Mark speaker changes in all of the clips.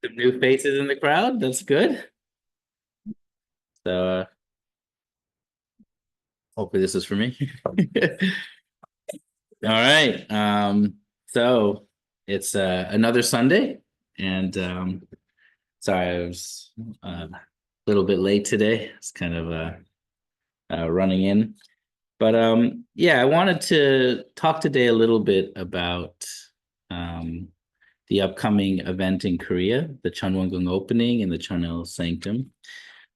Speaker 1: Some new faces in the crowd. That's good. So hopefully this is for me. All right. So it's another Sunday, and sorry, I was a little bit late today. It's kind of running in. But yeah, I wanted to talk today a little bit about um, the upcoming event in Korea, the Chunwongung opening and the Chunil Sanctum.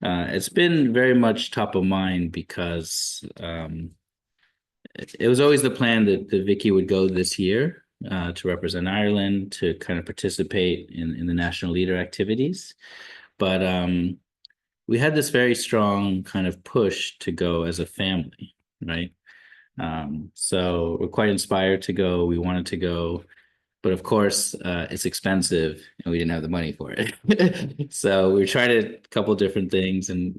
Speaker 1: It's been very much top of mind because it was always the plan that Vicky would go this year to represent Ireland to kind of participate in the national leader activities. But we had this very strong kind of push to go as a family, right? So we're quite inspired to go. We wanted to go, but of course, it's expensive and we didn't have the money for it. So we tried a couple different things, and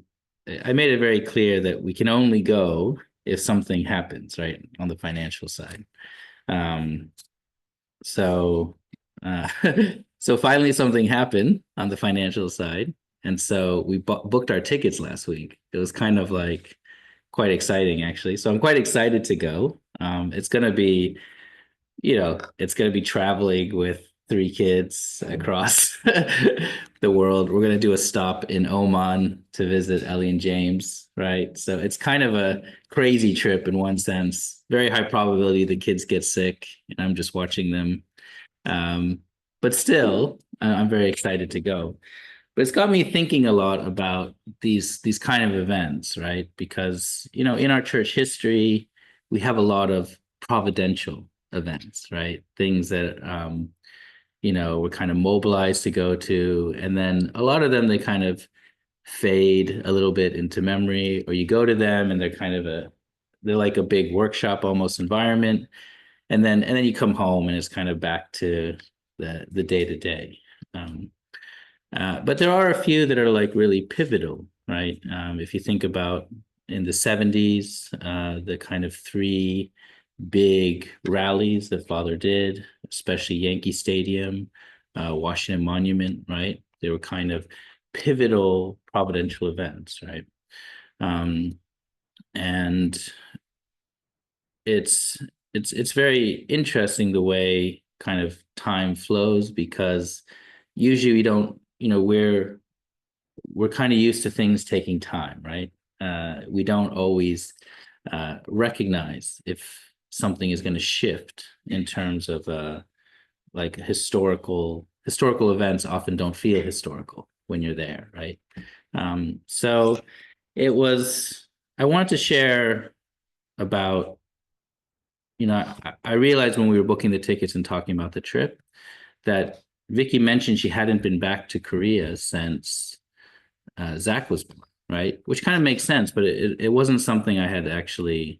Speaker 1: I made it very clear that we can only go if something happens, right, on the financial side. Um, so, uh, so finally something happened on the financial side, and so we booked our tickets last week. It was kind of like quite exciting, actually. So I'm quite excited to go. It's going to be, it's going to be traveling with three kids across the world. We're going to do a stop in Oman to visit Ellie and James, right? So it's kind of a crazy trip in one sense. Very high probability the kids get sick, and I'm just watching them. Um, but still, I'm very excited to go. But it's got me thinking a lot about these kind of events, right? Because in our church history, we have a lot of providential events, right? Things that we're kind of mobilized to go to, and then a lot of them they kind of fade a little bit into memory, or you go to them and they're like a big workshop almost environment, and then you come home and it's kind of back to the day to day. But there are a few that are like really pivotal, right? If you think about in the 70s, the kind of three big rallies that Father did, especially Yankee Stadium, Washington Monument, right? They were kind of pivotal providential events, right? Um, and it's it's very interesting the way kind of time flows, because usually we don't, we're kind of used to things taking time, right? We don't always recognize if something is going to shift in terms of like historical events often don't feel historical when you're there, right? So it was, I wanted to share about, I realized when we were booking the tickets and talking about the trip that Vicky mentioned she hadn't been back to Korea since Zach was born, right? Which kind of makes sense, but it wasn't something I had actually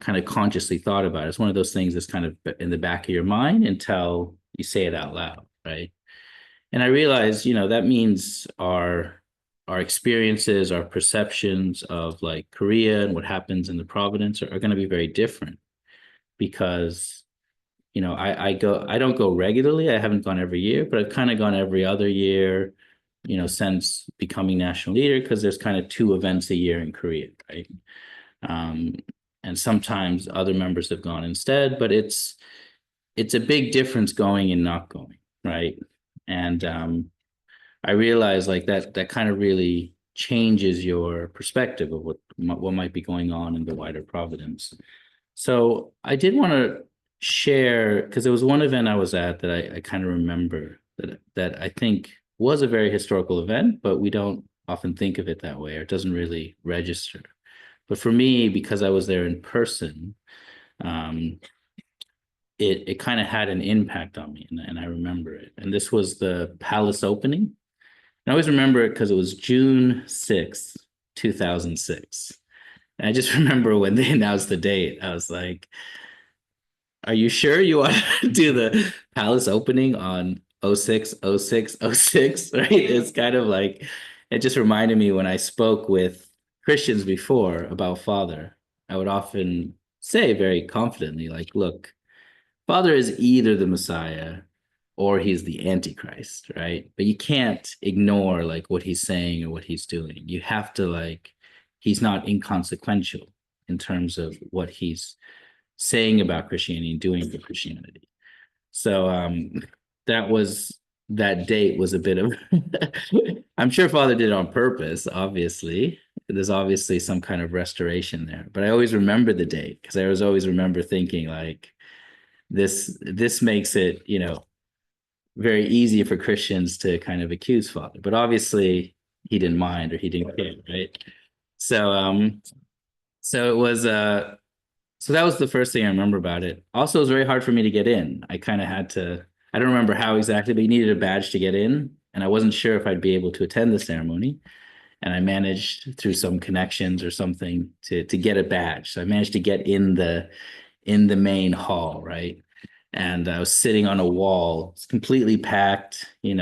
Speaker 1: kind of consciously thought about. It's one of those things that's kind of in the back of your mind until you say it out loud, right? And I realized, that means our experiences, our perceptions of like Korea and what happens in the Providence are going to be very different, because I don't go regularly. I haven't gone every year, but I've kind of gone every other year, since becoming national leader, because there's kind of two events a year in Korea, right? Um, and sometimes other members have gone instead, but it's a big difference going and not going, right? And I realize like that kind of really changes your perspective of what might be going on in the wider Providence. So I did want to share, because there was one event I was at that I kind of remember that I think was a very historical event, but we don't often think of it that way, or it doesn't really register. But for me, because I was there in person, um, it kind of had an impact on me, and I remember it. And this was the palace opening. And I always remember it because it was June 6th, 2006. And I just remember when they announced the date, I was like, are you sure you want to do the palace opening on 06, 06, 06? Right? It's kind of like, it just reminded me when I spoke with Christians before about Father, I would often say very confidently, like, look, Father is either the Messiah or he's the Antichrist, right? But you can't ignore like what he's saying or what he's doing. You have to like, he's not inconsequential in terms of what he's saying about Christianity and doing for Christianity. So that was that date was a bit of I'm sure Father did it on purpose, obviously. There's obviously some kind of restoration there. But I always remember the date because I was always remember thinking like this makes it, very easy for Christians to kind of accuse Father. But obviously he didn't mind or he didn't care, right? So so it was so that was the first thing I remember about it. Also, it was very hard for me to get in. I kind of had to, I don't remember how exactly, but you needed a badge to get in. And I wasn't sure if I'd be able to attend the ceremony. And I managed through some connections or something to get a badge. So I managed to get in the main hall, right? And I was sitting on a wall. It's completely packed. It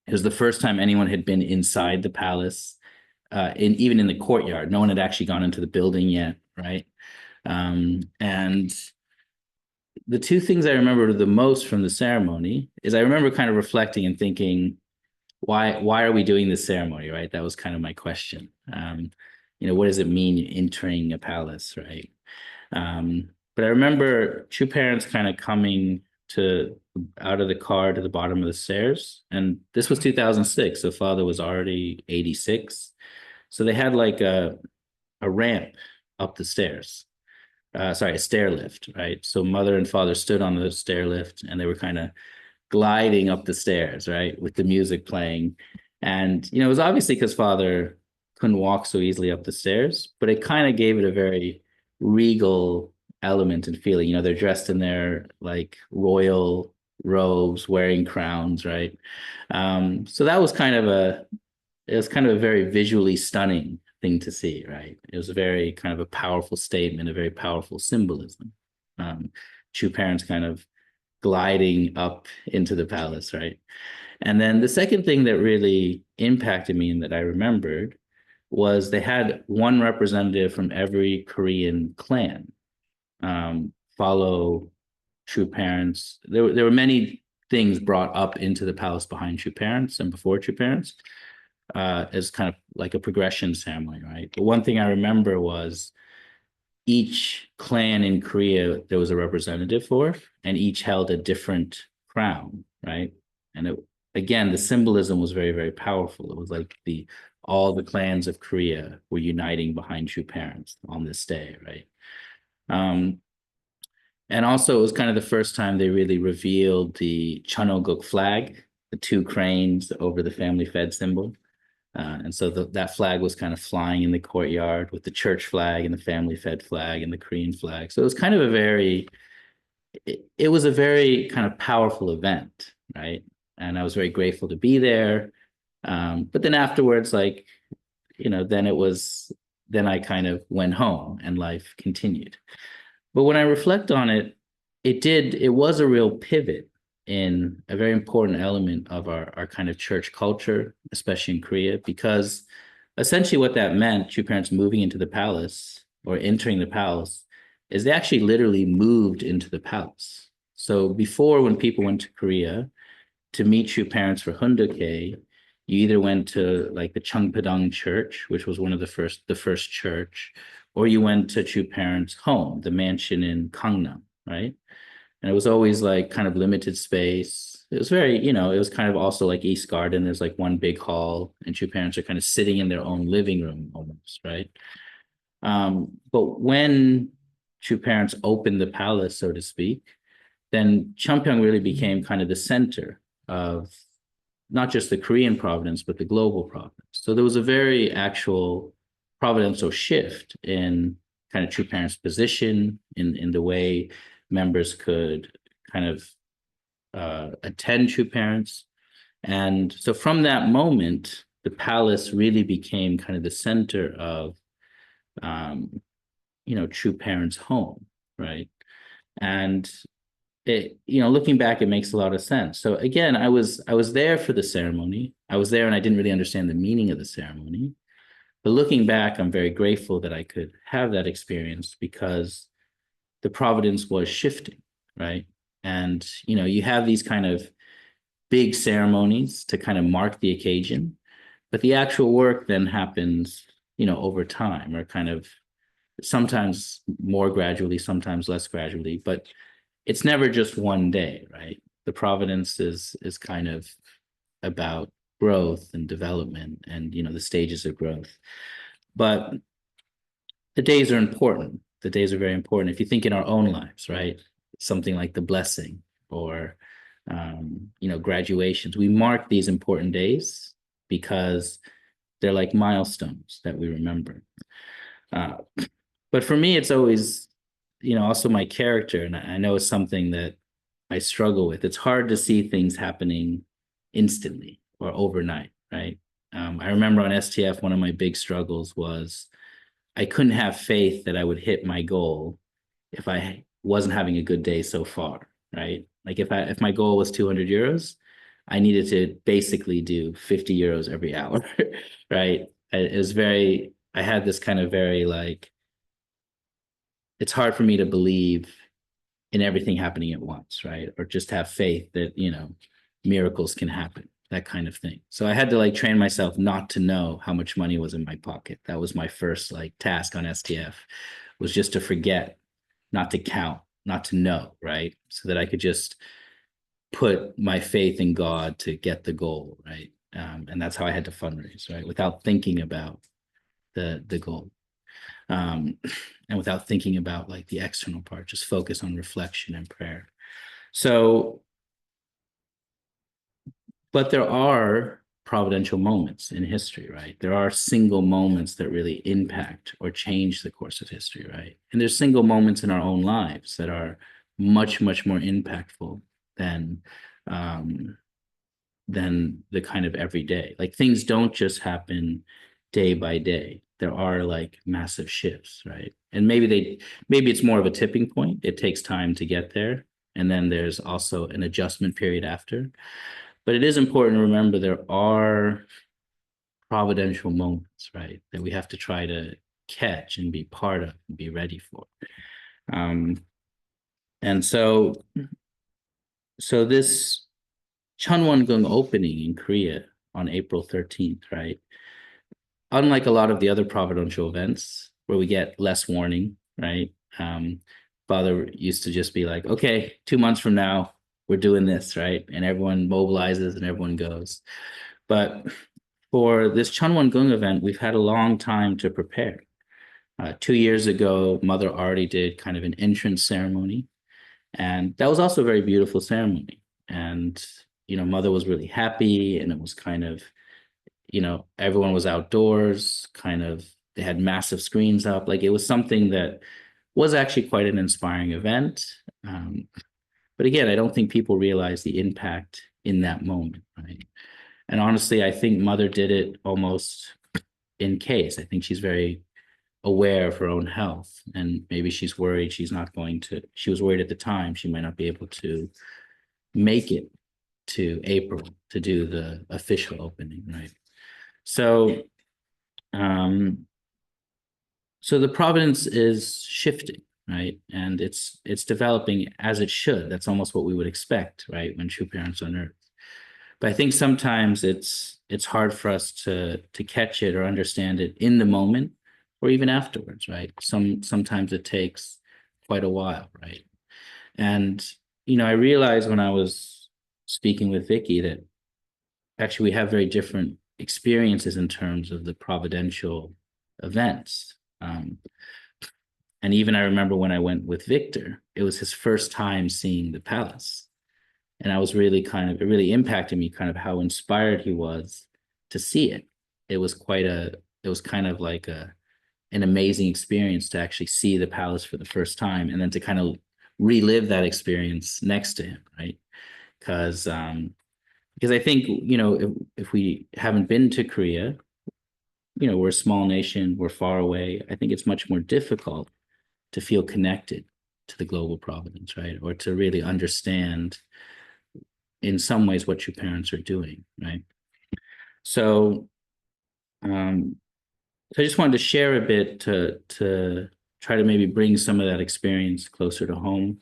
Speaker 1: was the first time anyone had been inside the palace, even in the courtyard. No one had actually gone into the building yet, right? And the two things I remember the most from the ceremony is I remember kind of reflecting and thinking, why are we doing this ceremony, right? That was kind of my question. What does it mean entering a palace, right? But I remember two parents kind of coming to out of the car to the bottom of the stairs, and this was 2006, so Father was already 86. So they had like a ramp up the stairs. Sorry, a stair lift, right? So mother and father stood on the stair lift and they were kind of gliding up the stairs, right, with the music playing. And, it was obviously because father couldn't walk so easily up the stairs, but it kind of gave it a very regal element and feeling. They're dressed in their like royal robes, wearing crowns, right? So that was it was kind of a very visually stunning thing to see, right? It was a very kind of a powerful statement, a very powerful symbolism. Two parents kind of gliding up into the palace, right? And then the second thing that really impacted me and that I remembered was they had one representative from every Korean clan follow true parents. There were many things brought up into the palace behind true parents and before true parents as kind of like a progression ceremony, right? But one thing I remember was each clan in Korea there was a representative for, and each held a different crown, right? And again, the symbolism was very, very powerful. It was like all the clans of Korea were uniting behind true parents on this day, right? And also, it was kind of the first time they really revealed the Cheonoguk flag, the two cranes over the family fed symbol. And so that flag was kind of flying in the courtyard with the church flag and the family fed flag and the Korean flag. So it was kind of it was a very kind of powerful event, right? And I was very grateful to be there. But then afterwards, like, then I kind of went home and life continued. But when I reflect on it, it was a real pivot in a very important element of our kind of church culture, especially in Korea, because essentially what that meant, two parents moving into the palace or entering the palace, is they actually literally moved into the palace. So before, when people went to Korea to meet true parents for Hundeok, you either went to like the Cheongpadang Church, which was one of the first church, or you went to true parents' home, the mansion in Gangnam, right? And it was always like kind of limited space. It was very, it was kind of also like East Garden. There's like one big hall, and two parents are kind of sitting in their own living room almost, right? But when two parents opened the palace, so to speak, then Cheonpyeong really became kind of the center of not just the Korean providence, but the global providence. So there was a very actual providential shift in kind of true parents' position, in the way members could kind of attend true parents. And so from that moment, the palace really became kind of the center of, true parents' home, right? And looking back, it makes a lot of sense. So again, I was there for the ceremony. I was there and I didn't really understand the meaning of the ceremony. But looking back, I'm very grateful that I could have that experience because the providence was shifting, right? And, you have these kind of big ceremonies to kind of mark the occasion, but the actual work then happens, over time, or kind of sometimes more gradually, sometimes less gradually, but it's never just one day, right? The providence is kind of about growth and development and, the stages of growth. But the days are important. The days are very important. If you think in our own lives, right? Something like the blessing or, graduations, we mark these important days because they're like milestones that we remember. Uh, but for me, it's always, also my character. And I know it's something that I struggle with. It's hard to see things happening instantly or overnight, right? I remember on STF, one of my big struggles was I couldn't have faith that I would hit my goal if I wasn't having a good day so far, right? Like if my goal was 200 euros, I needed to basically do 50 euros every hour, right? It was I had this kind of very like, it's hard for me to believe in everything happening at once, right? Or just have faith that, miracles can happen, that kind of thing. So I had to like train myself not to know how much money was in my pocket. That was my first like task on STF, was just to forget, not to count, not to know, right? So that I could just put my faith in God to get the goal, right? And that's how I had to fundraise, right? Without thinking about the goal. And without thinking about like the external part, just focus on reflection and prayer. So, but there are providential moments in history, right? There are single moments that really impact or change the course of history, right? And there's single moments in our own lives that are much, much more impactful than um, than the kind of everyday. Like things don't just happen day by day. There are like massive shifts, right? And maybe it's more of a tipping point. It takes time to get there. And then there's also an adjustment period after. But it is important to remember there are providential moments, right? That we have to try to catch and be part of and be ready for. Um, and so this Chunwon-gung opening in Korea on April 13th, right? Unlike a lot of the other providential events where we get less warning, right? Father used to just be like, okay, 2 months from now, we're doing this, right? And everyone mobilizes and everyone goes. But for this Chunwon-gung event, we've had a long time to prepare. 2 years ago, Mother already did kind of an entrance ceremony. And that was also a very beautiful ceremony. And, Mother was really happy. And it was kind of, everyone was outdoors, kind of, they had massive screens up. Like it was something that was actually quite an inspiring event. But again, I don't think people realize the impact in that moment, right? And honestly, I think Mother did it almost in case. I think she's very aware of her own health, and maybe she's worried she was worried at the time she might not be able to make it to April to do the official opening, right? So, so the providence is shifting, right? And it's developing as it should. That's almost what we would expect, right? When true parents on earth. But I think sometimes it's hard for us to catch it or understand it in the moment or even afterwards, right? Sometimes it takes quite a while, right? And I realized when I was speaking with Vicky that actually we have very different experiences in terms of the providential events. And even I remember when I went with Victor, it was his first time seeing the palace. And I was really it really impacted me kind of how inspired he was to see it. It was kind of like an amazing experience to actually see the palace for the first time and then to kind of relive that experience next to him, right? Because I think, if we haven't been to Korea, we're a small nation, we're far away. I think it's much more difficult to feel connected to the global providence, right? Or to really understand in some ways what your parents are doing, right? So, so I just wanted to share a bit to try to maybe bring some of that experience closer to home.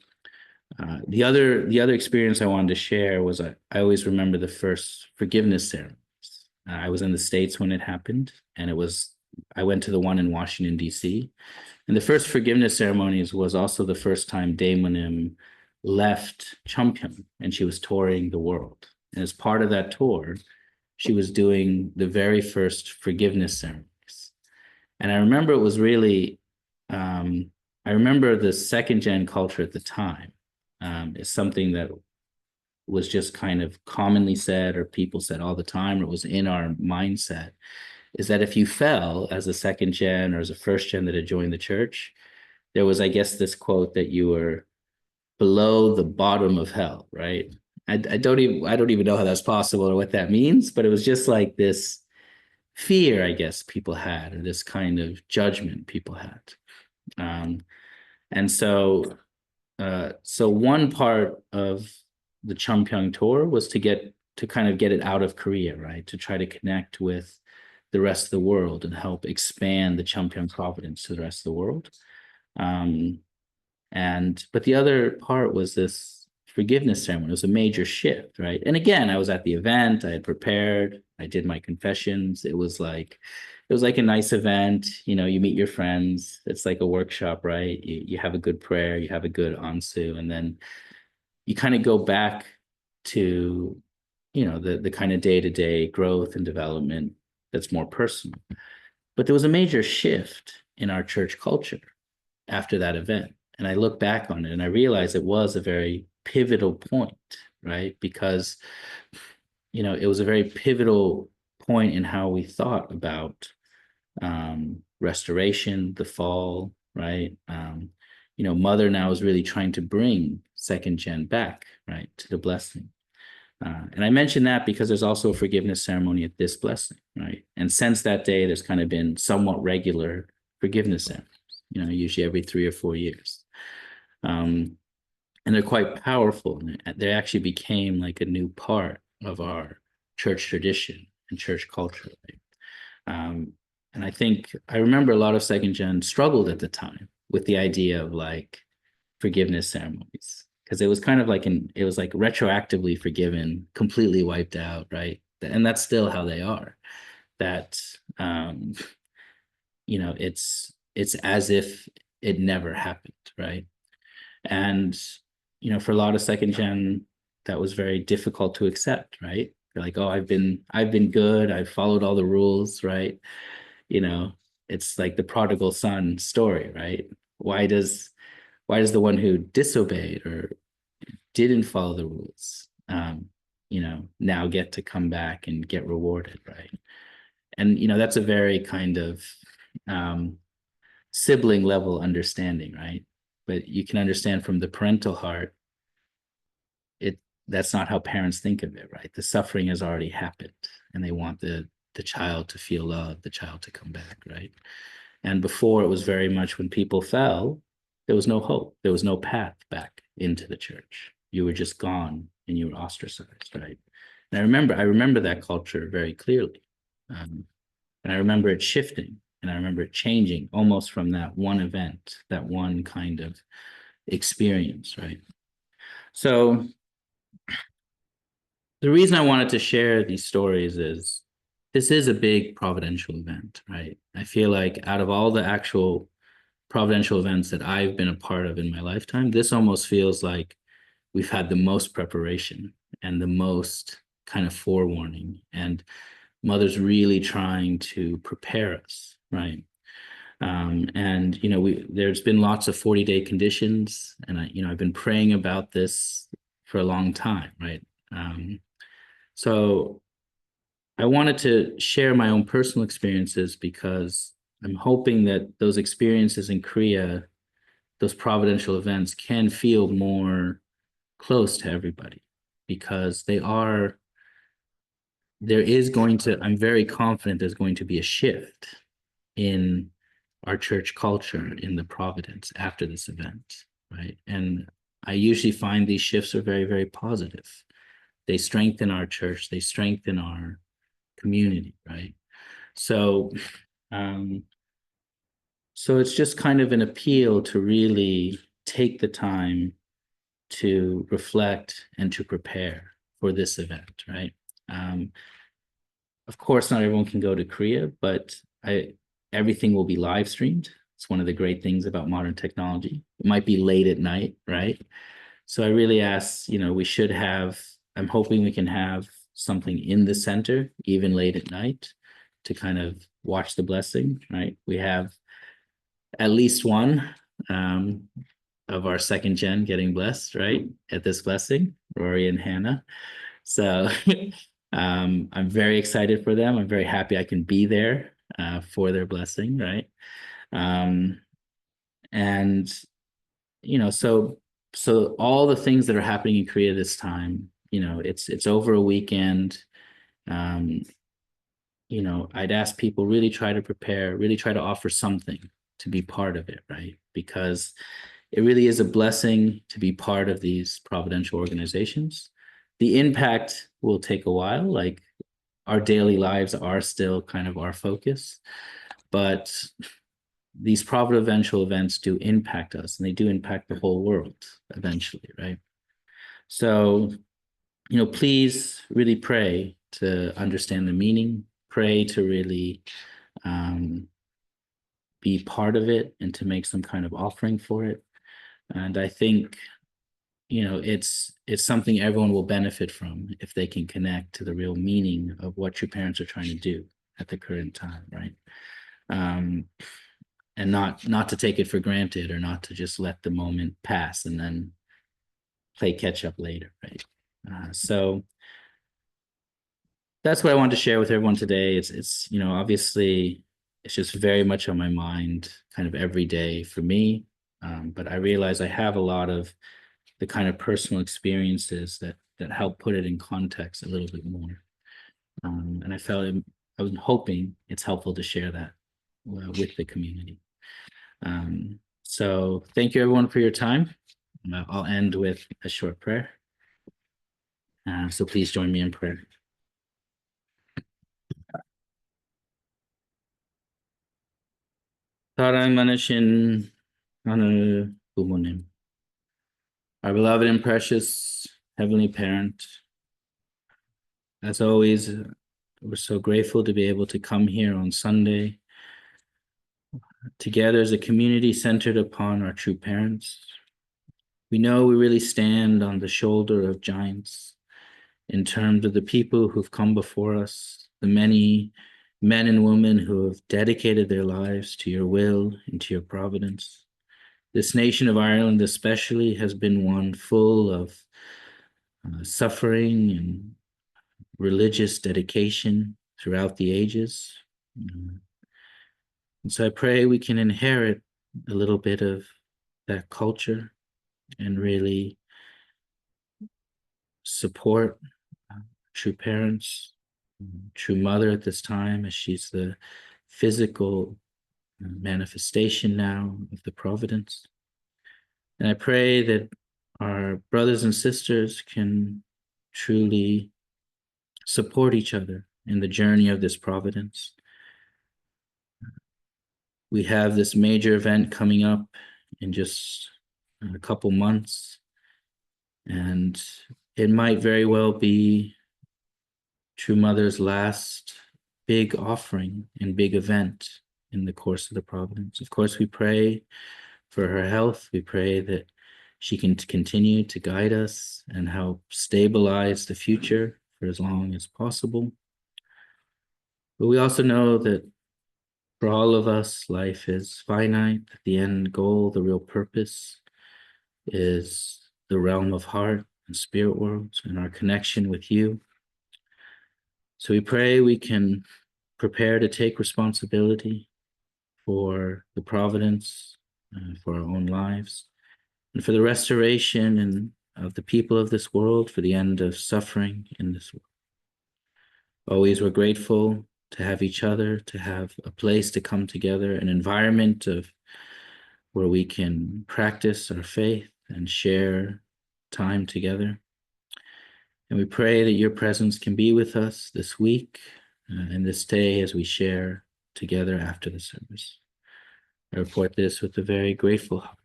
Speaker 1: The other experience I wanted to share was I always remember the first forgiveness ceremonies. I was in the States when it happened, and I went to the one in Washington, D.C. And the first forgiveness ceremonies was also the first time Daemonim left Chumkyung, and she was touring the world. And as part of that tour, she was doing the very first forgiveness ceremonies. And I remember it was really, I remember the second gen culture at the time is something that was just kind of commonly said, or people said all the time, or it was in our mindset, is that if you fell as a second gen or as a first gen that had joined the church, there was, I guess, this quote that you were below the bottom of hell, right? I don't even know how that's possible or what that means, but it was just like this fear, I guess, people had, or this kind of judgment people had. Um, and so one part of the Champyeong tour was to kind of get it out of Korea, right? To try to connect with the rest of the world and help expand the Champyeong providence to the rest of the world. Um, but the other part was this forgiveness ceremony. It was a major shift, right? And again, I was at the event, I had prepared, I did my confessions. It was like a nice event. You meet your friends. It's like a workshop, right? You have a good prayer, you have a good ansu, and then you kind of go back to, the kind of day-to-day growth and development that's more personal. But there was a major shift in our church culture after that event. And I look back on it and I realize it was a very pivotal point, right? Because, it was a very pivotal point in how we thought about restoration, the fall, right? Mother now is really trying to bring second gen back, right, to the blessing. And I mention that because there's also a forgiveness ceremony at this blessing, right? And since that day, there's kind of been somewhat regular forgiveness ceremonies, usually every 3 or 4 years. And they're quite powerful. They actually became like a new part of our church tradition and church culture, right? And I remember a lot of second gen struggled at the time with the idea of like forgiveness ceremonies, because it was kind of like it was like retroactively forgiven, completely wiped out, right? And that's still how they are. That it's as if it never happened, right? And for a lot of second gen, that was very difficult to accept, right? They're like, oh, I've been good, I've followed all the rules, right? you know it's like the prodigal son story, right? Why does the one who disobeyed or didn't follow the rules now get to come back and get rewarded, right? And that's a very kind of um sibling level understanding, right? But you can understand from the parental heart, it that's not how parents think of it, right? The suffering has already happened, and they want the child to feel love, the child to come back, right? And before, it was very much when people fell, there was no hope, there was no path back into the church. You were just gone and you were ostracized, right? And I remember that culture very clearly. And I remember it shifting, and I remember it changing almost from that one event, that one kind of experience, right? So the reason I wanted to share these stories is this is a big providential event, right? I feel like out of all the actual providential events that I've been a part of in my lifetime, this almost feels like we've had the most preparation and the most kind of forewarning, and Mother's really trying to prepare us, right? And there's been lots of 40-day conditions, and I've been praying about this for a long time, right? So I wanted to share my own personal experiences because I'm hoping that those experiences in Korea, those providential events, can feel more close to everybody, because I'm very confident there's going to be a shift in our church culture in the providence after this event, right? And I usually find these shifts are very, very positive. They strengthen our church, they strengthen our community, right? So um, so it's just kind of an appeal to really take the time to reflect and to prepare for this event, right? Um, of course, not everyone can go to Korea, but everything will be live streamed. It's one of the great things about modern technology. It might be late at night, right? So I really ask, we should have, I'm hoping we can have something in the center, even late at night, to kind of watch the blessing, right? We have at least one of our second gen getting blessed, right? At this blessing, Rory and Hannah. So I'm very excited for them. I'm very happy I can be there for their blessing, right? And so all the things that are happening in Korea this time, it's over a weekend. Um, I'd ask people really try to prepare, really try to offer something to be part of it, right? Because it really is a blessing to be part of these providential organizations. The impact will take a while, like our daily lives are still kind of our focus, but these providential events do impact us, and they do impact the whole world eventually, right? So, please really pray to understand the meaning, pray to really be part of it and to make some kind of offering for it. And I think, it's something everyone will benefit from if they can connect to the real meaning of what your parents are trying to do at the current time, right? And not to take it for granted, or not to just let the moment pass and then play catch up later, right? So that's what I wanted to share with everyone today. It's obviously it's just very much on my mind kind of every day for me. But I realize I have a lot of the kind of personal experiences that help put it in context a little bit more. And I was hoping it's helpful to share that with the community. So thank you everyone for your time. I'll end with a short prayer. So please join me in prayer. 사랑 많으신 하늘 부모님, our beloved and precious Heavenly Parent, as always, we're so grateful to be able to come here on Sunday together as a community centered upon our true parents. We know we really stand on the shoulder of giants in terms of the people who've come before us, the many men and women who have dedicated their lives to your will and to your providence. This nation of Ireland especially has been one full of suffering and religious dedication throughout the ages. And so I pray we can inherit a little bit of that culture and really support true parents, true mother at this time, as she's the physical manifestation now of the providence. And I pray that our brothers and sisters can truly support each other in the journey of this providence. We have this major event coming up in just a couple months, and it might very well be True Mother's last big offering and big event in the course of the providence. Of course, we pray for her health. We pray that she can continue to guide us and help stabilize the future for as long as possible. But we also know that for all of us, life is finite. The end goal, the real purpose, is the realm of heart and spirit worlds and our connection with you. So we pray we can prepare to take responsibility for the providence, for our own lives, and for the restoration and of the people of this world, for the end of suffering in this world. Always we're grateful to have each other, to have a place to come together, an environment of where we can practice our faith and share time together. And we pray that your presence can be with us this week and this day as we share together after the service. I report this with a very grateful heart.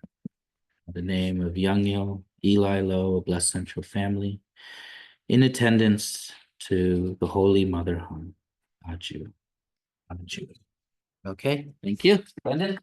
Speaker 1: In the name of Yangyal, Eli Lowe, a Blessed Central family, in attendance to the Holy Mother Home. Aju. Okay, thank you, Brendan.